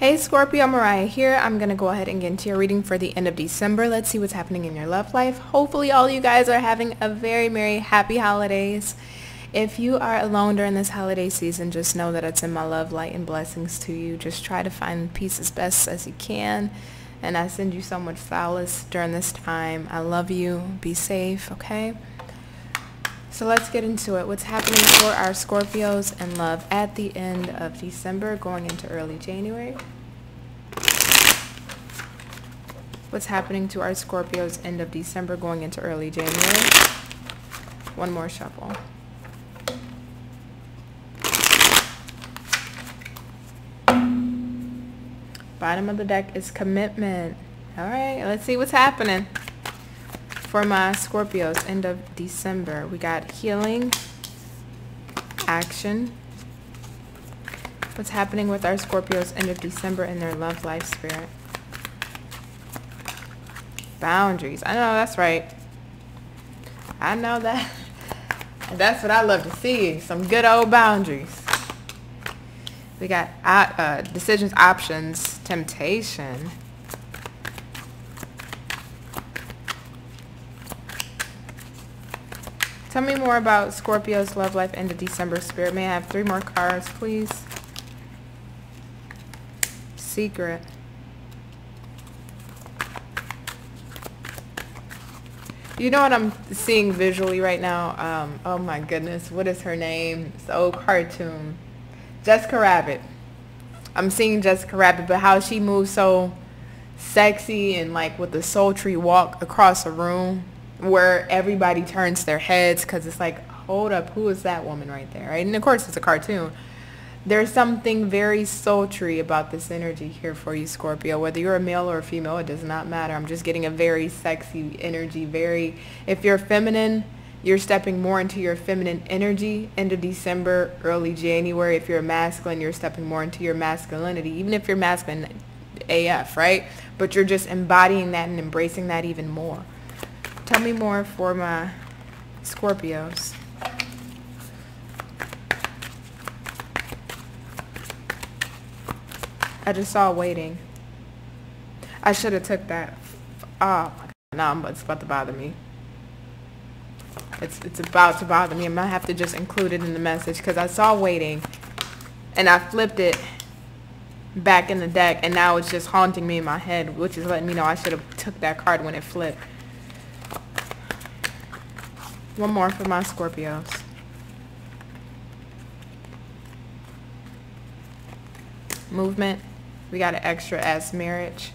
Hey Scorpio, Mariah here. I'm going to go ahead and get into your reading for the end of December. Let's see what's happening in your love life. Hopefully all you guys are having a very merry, happy holidays. If you are alone during this holiday season, just know that it's in my love, light, and blessings to you. Just try to find peace as best as you can. And I send you so much solace during this time. I love you. Be safe, okay? So let's get into it. What's happening for our Scorpios in love at the end of December going into early January? What's happening to our Scorpios end of December going into early January? One more shuffle. Bottom of the deck is commitment. All right, let's see what's happening for my Scorpios end of December. We got healing, action. What's happening with our Scorpios end of December in their love life, spirit? Boundaries. I know, that's right. I know that. That's what I love to see. Some good old boundaries. We got decisions, options, temptation. Tell me more about Scorpio's love life end of December, spirit. May I have 3 more cards, please? Secret. You know what I'm seeing visually right now? Oh my goodness, what is her name? It's the old cartoon. Jessica Rabbit. I'm seeing Jessica Rabbit, but how she moves so sexy and like with the sultry walk across a room where everybody turns their heads because it's like, hold up, who is that woman right there, right? And of course it's a cartoon. There's something very sultry about this energy here for you, Scorpio. Whether you're a male or a female, it does not matter. I'm just getting a very sexy energy. If you're feminine, you're stepping more into your feminine energy end of December, early January. If you're a masculine, you're stepping more into your masculinity, even if you're masculine AF, right? But you're just embodying that and embracing that even more. Tell me more for my Scorpios. I just saw waiting. I should have took that. Oh my God. Now it's about to bother me. It's about to bother me. I might have to just include it in the message because I saw waiting and I flipped it back in the deck and now it's just haunting me in my head, which is letting me know I should have took that card when it flipped. One more for my Scorpios. Movement. We got an extra as marriage.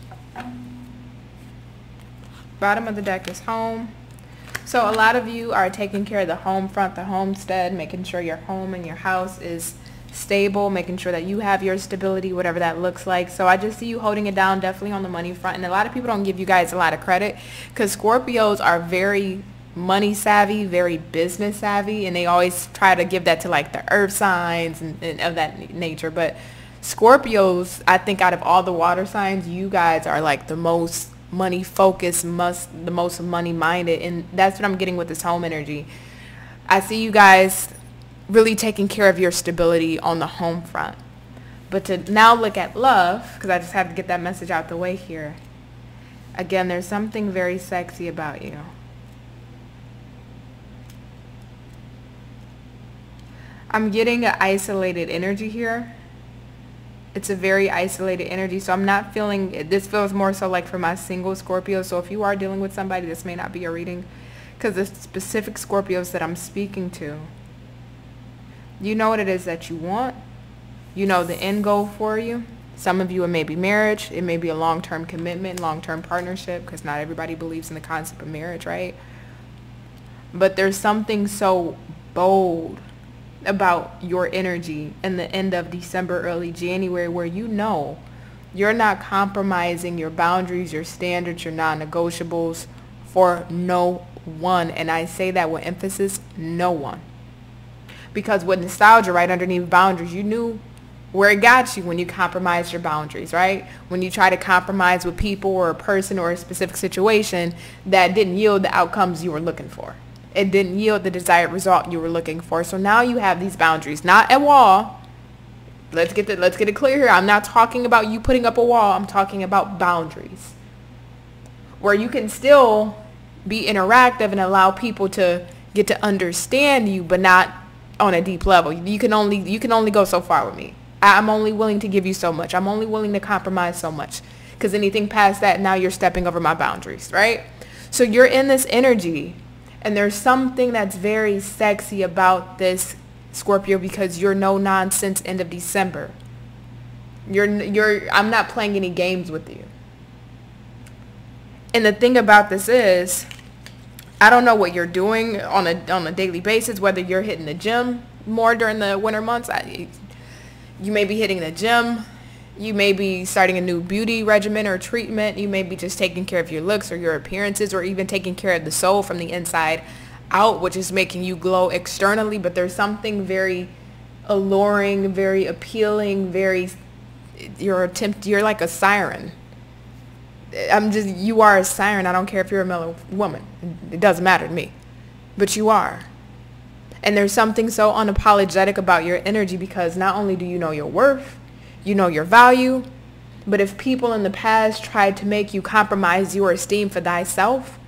Bottom of the deck is home. So a lot of you are taking care of the home front, the homestead, making sure your home and your house is stable, making sure that you have your stability, whatever that looks like. So I just see you holding it down definitely on the money front. And a lot of people don't give you guys a lot of credit because Scorpios are very money savvy, very business savvy, and they always try to give that to like the earth signs and of that nature. But Scorpios, I think out of all the water signs, you guys are like the most money focused, the most money minded, and that's what I'm getting with this home energy. I see you guys really taking care of your stability on the home front. But to now look at love, because I just have to get that message out the way here. Again, there's something very sexy about you. I'm getting an isolated energy here. It's a very isolated energy, so I'm not feeling, this feels more so like for my single Scorpio. So if you are dealing with somebody, this may not be a reading because the specific Scorpios that I'm speaking to, you know what it is that you want. You know the end goal for you. Some of you, it may be marriage. It may be a long-term commitment, long-term partnership, because not everybody believes in the concept of marriage, right? But there's something so bold about your energy in the end of December, early January, where you know you're not compromising your boundaries, your standards, your non-negotiables for no one. And I say that with emphasis, no one. Because with nostalgia right underneath boundaries, you knew where it got you when you compromised your boundaries, right? When you try to compromise with people or a person or a specific situation that didn't yield the outcomes you were looking for. It didn't yield the desired result you were looking for. So now you have these boundaries, not a wall, let's get it clear here. I'm not talking about you putting up a wall. I'm talking about boundaries, where you can still be interactive and allow people to get to understand you, but not on a deep level. You can only go so far with me. I'm only willing to give you so much. I'm only willing to compromise so much, because anything past that, now you're stepping over my boundaries, right? So you're in this energy, and there's something that's very sexy about this, Scorpio, because you're no nonsense end of December. I'm not playing any games with you. And the thing about this is, I don't know what you're doing on a daily basis, whether you're hitting the gym more during the winter months. You may be hitting the gym. You may be starting a new beauty regimen or treatment. You may be just taking care of your looks or your appearances, or even taking care of the soul from the inside out, which is making you glow externally. But there's something very alluring, very appealing, you're like a siren. You are a siren. I don't care if you're a male or woman. It doesn't matter to me. But you are. And there's something so unapologetic about your energy, because not only do you know your worth, you know your value, but if people in the past tried to make you compromise your esteem for thyself,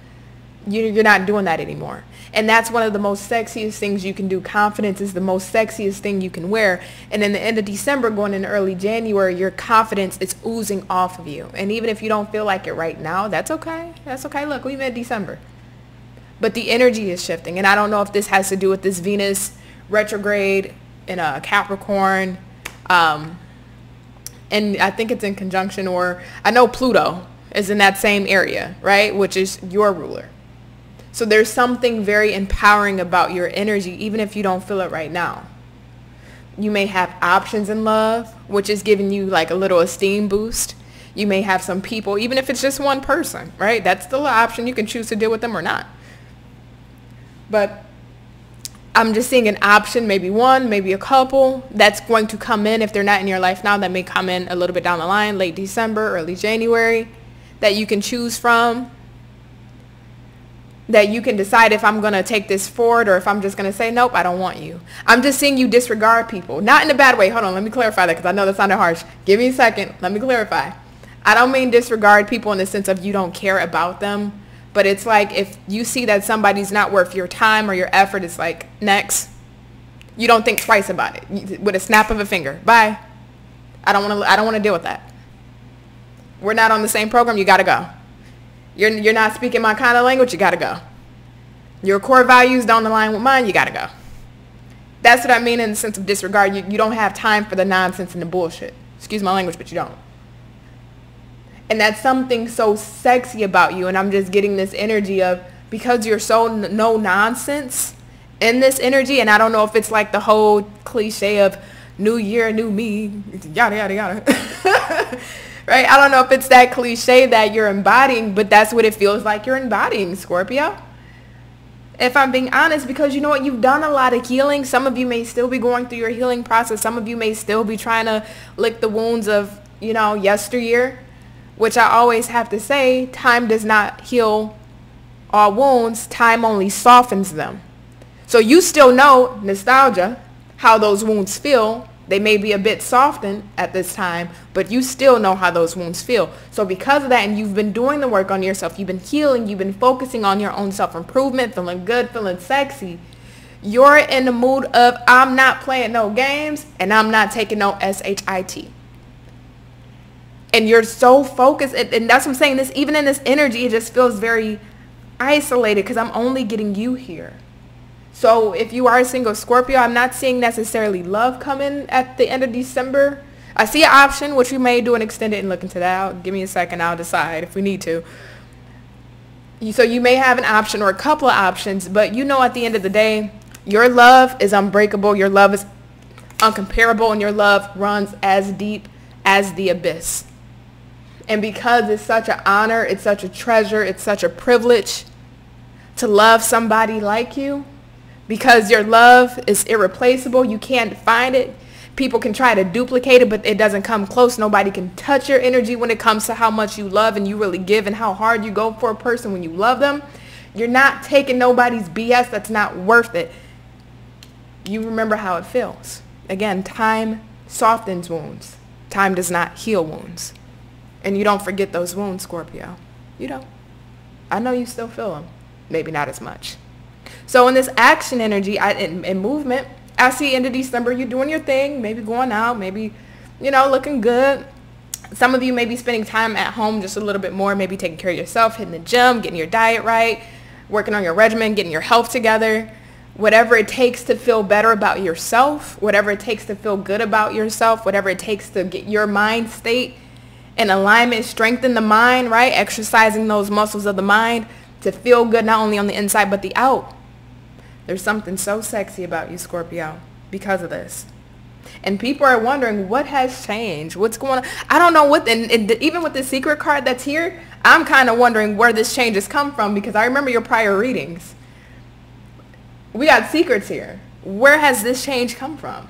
you're not doing that anymore. And that's one of the most sexiest things you can do. Confidence is the most sexiest thing you can wear. And in the end of December, going into early January, your confidence is oozing off of you. And even if you don't feel like it right now, that's okay. That's okay. Look, we met December. But the energy is shifting. And I don't know if this has to do with this Venus retrograde in a Capricorn. And I think it's in conjunction, or I know Pluto is in that same area, right? Which is your ruler. So there's something very empowering about your energy, even if you don't feel it right now. You may have options in love, which is giving you like a little esteem boost. You may have some people, even if it's just one person, right? That's still an option. You can choose to deal with them or not. But I'm just seeing an option, maybe one, maybe a couple, that's going to come in. If they're not in your life now, that may come in a little bit down the line, late December, early January, that you can choose from. That you can decide if I'm going to take this forward, or if I'm just going to say, nope, I don't want you. I'm just seeing you disregard people. Not in a bad way. Hold on, let me clarify that, because I know that sounded harsh. Give me a second. Let me clarify. I don't mean disregard people in the sense of you don't care about them. But it's like, if you see that somebody's not worth your time or your effort, it's like, next. You don't think twice about it. With a snap of a finger. Bye. I don't want to deal with that. We're not on the same program. You got to go. You're not speaking my kind of language. You got to go. Your core values don't align with mine. You got to go. That's what I mean in the sense of disregard. You don't have time for the nonsense and the bullshit. Excuse my language, but you don't. And that's something so sexy about you. And I'm just getting this energy of, because you're so no nonsense in this energy. And I don't know if it's like the whole cliche of new year, new me, yada, yada, yada. Right? I don't know if it's that cliche that you're embodying, but that's what it feels like you're embodying, Scorpio. If I'm being honest, because you know what? You've done a lot of healing. Some of you may still be going through your healing process. Some of you may still be trying to lick the wounds of, yesteryear. Which I always have to say, time does not heal all wounds. Time only softens them. So you still know, nostalgia, how those wounds feel. They may be a bit softened at this time, but you still know how those wounds feel. So because of that, and you've been doing the work on yourself, you've been healing, you've been focusing on your own self-improvement, feeling good, feeling sexy, you're in the mood of, I'm not playing no games, and I'm not taking no SHIT. And you're so focused, and that's what I'm saying, this, even in this energy, it just feels very isolated, because I'm only getting you here. So if you are a single Scorpio, I'm not seeing necessarily love coming at the end of December. I see an option, which we may do an extended and look into that. Give me a second, I'll decide if we need to. So you may have an option or a couple of options, but at the end of the day, your love is unbreakable, your love is uncomparable, and your love runs as deep as the abyss. And because it's such an honor, it's such a treasure, it's such a privilege to love somebody like you, because your love is irreplaceable. You can't find it. People can try to duplicate it, but it doesn't come close. Nobody can touch your energy when it comes to how much you love and you really give, and how hard you go for a person when you love them. You're not taking nobody's BS. That's not worth it. You remember how it feels. Again, time softens wounds. Time does not heal wounds. And you don't forget those wounds, Scorpio. You don't. I know you still feel them. Maybe not as much. So in this action energy and movement, I see end of December, you doing your thing, maybe going out, maybe, looking good. Some of you may be spending time at home just a little bit more, maybe taking care of yourself, hitting the gym, getting your diet right, working on your regimen, getting your health together. Whatever it takes to feel better about yourself, whatever it takes to feel good about yourself, whatever it takes to get your mind state in alignment, strengthen the mind, right? Exercising those muscles of the mind to feel good not only on the inside but the out. There's something so sexy about you, Scorpio, because of this. And people are wondering, what has changed? What's going on? I don't know what, and even with the secret card that's here, I'm kind of wondering where this change has come from, because I remember your prior readings. We got secrets here. Where has this change come from?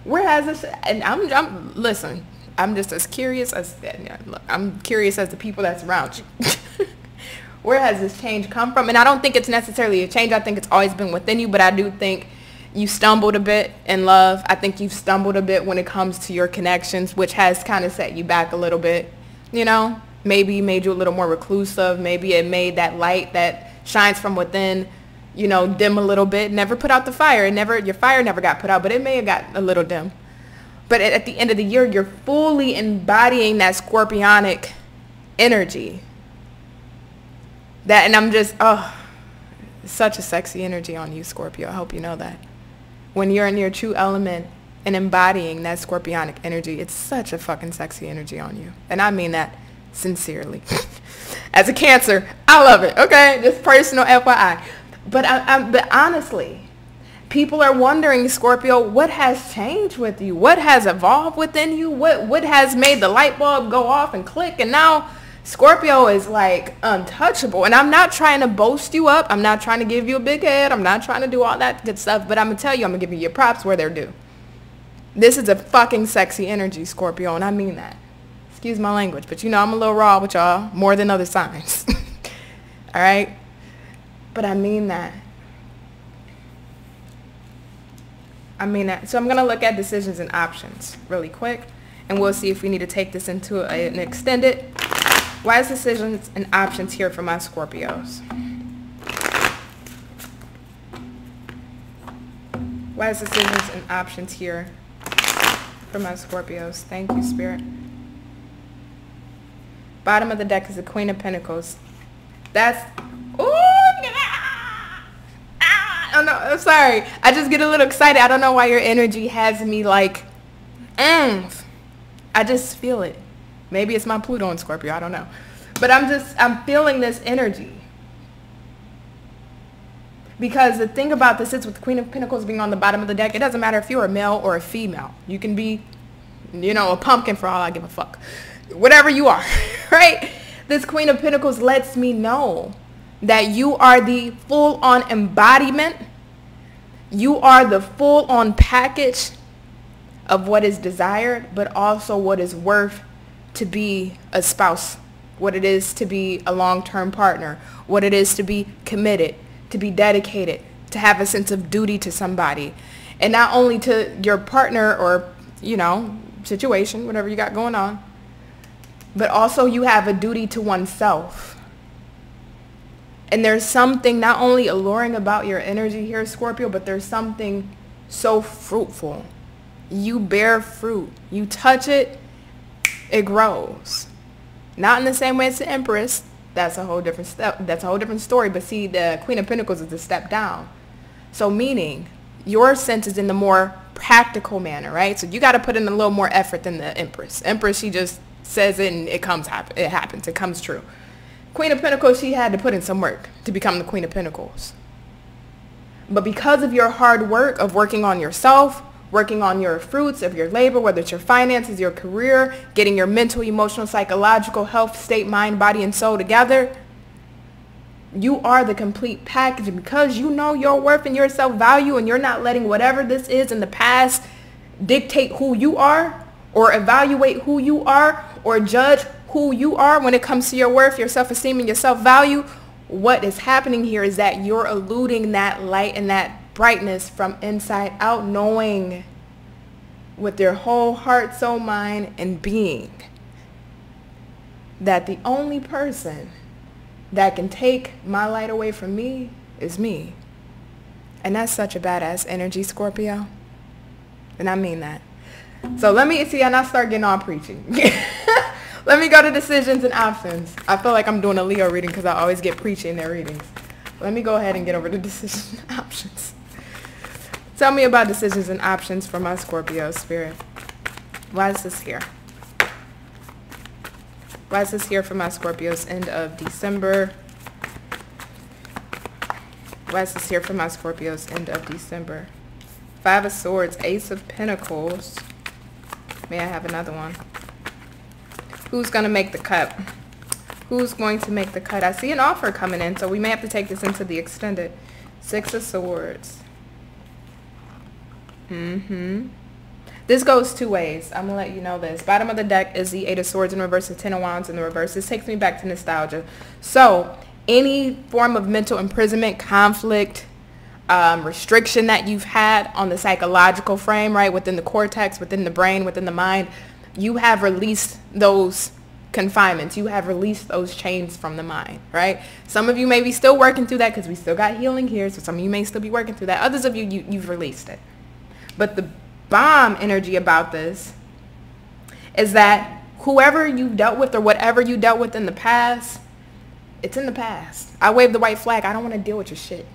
Where has this, and listen, I'm just as curious as, look, I'm curious as the people that's around you. Where has this change come from? And I don't think it's necessarily a change. I think it's always been within you, but I do think you stumbled a bit in love. I think you've stumbled a bit when it comes to your connections, which has kind of set you back a little bit, maybe made you a little more reclusive. Maybe it made that light that shines from within, dim a little bit. Never put out the fire. Your fire never got put out, but it may have got a little dim. But at the end of the year, you're fully embodying that scorpionic energy. And I'm just, such a sexy energy on you, Scorpio. I hope you know that. When you're in your true element and embodying that scorpionic energy, it's such a fucking sexy energy on you. And I mean that sincerely. As a Cancer, I love it, okay? Just personal FYI. But honestly, people are wondering, Scorpio, what has changed with you? What has evolved within you? What has made the light bulb go off and click? And now Scorpio is like untouchable. And I'm not trying to boast you up. I'm not trying to give you a big head. I'm not trying to do all that good stuff. But I'm going to tell you, I'm going to give you your props where they're due. This is a fucking sexy energy, Scorpio. And I mean that. Excuse my language. But I'm a little raw with y'all more than other signs. All right? But I mean that. I mean that. So I'm going to look at decisions and options really quick. And we'll see if we need to take this into an extended. Why is decisions and options here for my Scorpios? Why is decisions and options here for my Scorpios? Thank you, Spirit. Bottom of the deck is the Queen of Pentacles. That's... Oh no, I'm sorry. I just get a little excited. I don't know why your energy has me like... I just feel it. Maybe it's my Pluto in Scorpio. I don't know. But I'm feeling this energy. Because the thing about this is with the Queen of Pentacles being on the bottom of the deck, it doesn't matter if you're a male or a female. You can be, a pumpkin for all I give a fuck. Whatever you are, right? This Queen of Pentacles lets me know that you are the full-on embodiment. You are the full-on package of what is desired, but also what is worth to be a spouse, what it is to be a long-term partner, what it is to be committed, to be dedicated, to have a sense of duty to somebody. And not only to your partner or, situation, whatever you got going on, but also you have a duty to oneself. And there's something not only alluring about your energy here, Scorpio, but there's something so fruitful. You bear fruit. You touch it, it grows. Not in the same way as the Empress. That's a whole different step. That's a whole different story. But see, the Queen of Pentacles is a step down. So meaning your sense is in the more practical manner, right? So you got to put in a little more effort than the Empress. Empress, she just says it and it happens. It comes true. Queen of Pentacles, she had to put in some work to become the Queen of Pentacles. But because of your hard work of working on yourself, working on your fruits of your labor, whether it's your finances, your career, getting your mental, emotional, psychological health, state, mind, body, and soul together, you are the complete package. And because you know your worth and your self-value, and you're not letting whatever this is in the past dictate who you are, or evaluate who you are, or judge who you are when it comes to your worth, your self-esteem, and your self-value, what is happening here is that you're eluding that light and that brightness from inside out, knowing with their whole heart, soul, mind, and being that the only person that can take my light away from me is me. And that's such a badass energy, Scorpio. And I mean that. So let me see, and I start getting all preaching. Let me go to decisions and options. I feel like I'm doing a Leo reading because I always get preachy in their readings. Let me go ahead and get over to decisions and options. Tell me about decisions and options for my Scorpio spirit. Why is this here? Why is this here for my Scorpios end of December? Why is this here for my Scorpios end of December? 5 of Swords, Ace of Pentacles. May I have another one? Who's going to make the cut? Who's going to make the cut? I see an offer coming in, so we may have to take this into the extended. 6 of Swords. This goes 2 ways. I'm going to let you know this. Bottom of the deck is the 8 of Swords in reverse, the 10 of Wands in the reverse. This takes me back to nostalgia. So any form of mental imprisonment, conflict, restriction that you've had on the psychological frame, right, within the cortex, within the brain, within the mind, you have released those confinements. You have released those chains from the mind, right? Some of you may be still working through that because we still got healing here. So some of you may still be working through that. Others of you, you've released it. But the bomb energy about this is that whoever you dealt with or whatever you dealt with in the past, it's in the past. I wave the white flag. I don't want to deal with your shit.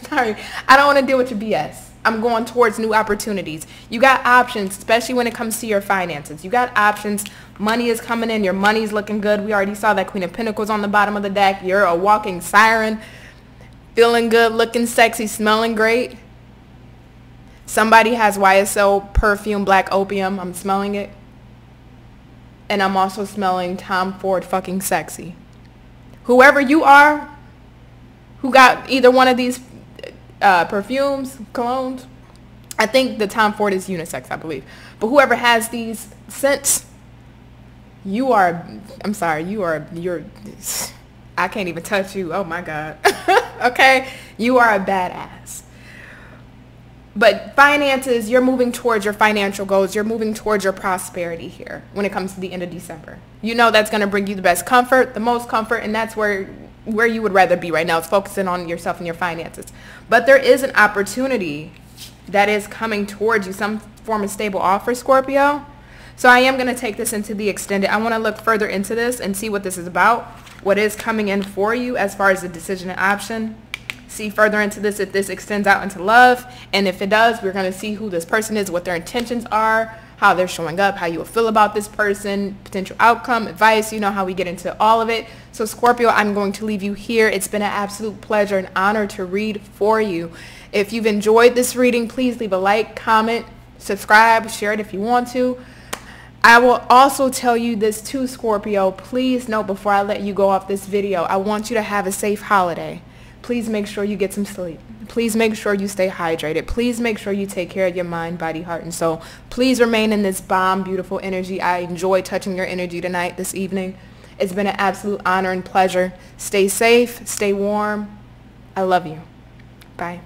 Sorry. I don't want to deal with your BS. I'm going towards new opportunities. You got options, especially when it comes to your finances. You got options. Money is coming in. Your money's looking good. We already saw that Queen of Pentacles on the bottom of the deck. You're a walking siren. Feeling good, looking sexy, smelling great. Somebody has YSL perfume, black opium. I'm smelling it. And I'm also smelling Tom Ford fucking sexy. Whoever you are, who got either one of these perfumes, colognes. I think the Tom Ford is unisex, I believe. But whoever has these scents, you are, I'm sorry, you're, I can't even touch you. Oh my God. Okay? You are a badass. But finances, you're moving towards your financial goals. You're moving towards your prosperity here when it comes to the end of December. You know that's going to bring you the best comfort, the most comfort, and that's where you would rather be right now. It's focusing on yourself and your finances. But there is an opportunity that is coming towards you, some form of stable offer, Scorpio. So I am going to take this into the extended. I want to look further into this and see what this is about, what is coming in for you as far as the decision and option. See further into this if this extends out into love, and if it does, we're going to see who this person is, what their intentions are, how they're showing up, how you will feel about this person, potential outcome, advice, you know how we get into all of it. So Scorpio, I'm going to leave you here. It's been an absolute pleasure and honor to read for you. If you've enjoyed this reading, please leave a like, comment, subscribe, share it if you want to. I will also tell you this too, Scorpio. Please note before I let you go off this video, I want you to have a safe holiday. Please make sure you get some sleep. Please make sure you stay hydrated. Please make sure you take care of your mind, body, heart, and soul. Please remain in this bomb, beautiful energy. I enjoyed touching your energy tonight, this evening. It's been an absolute honor and pleasure. Stay safe. Stay warm. I love you. Bye.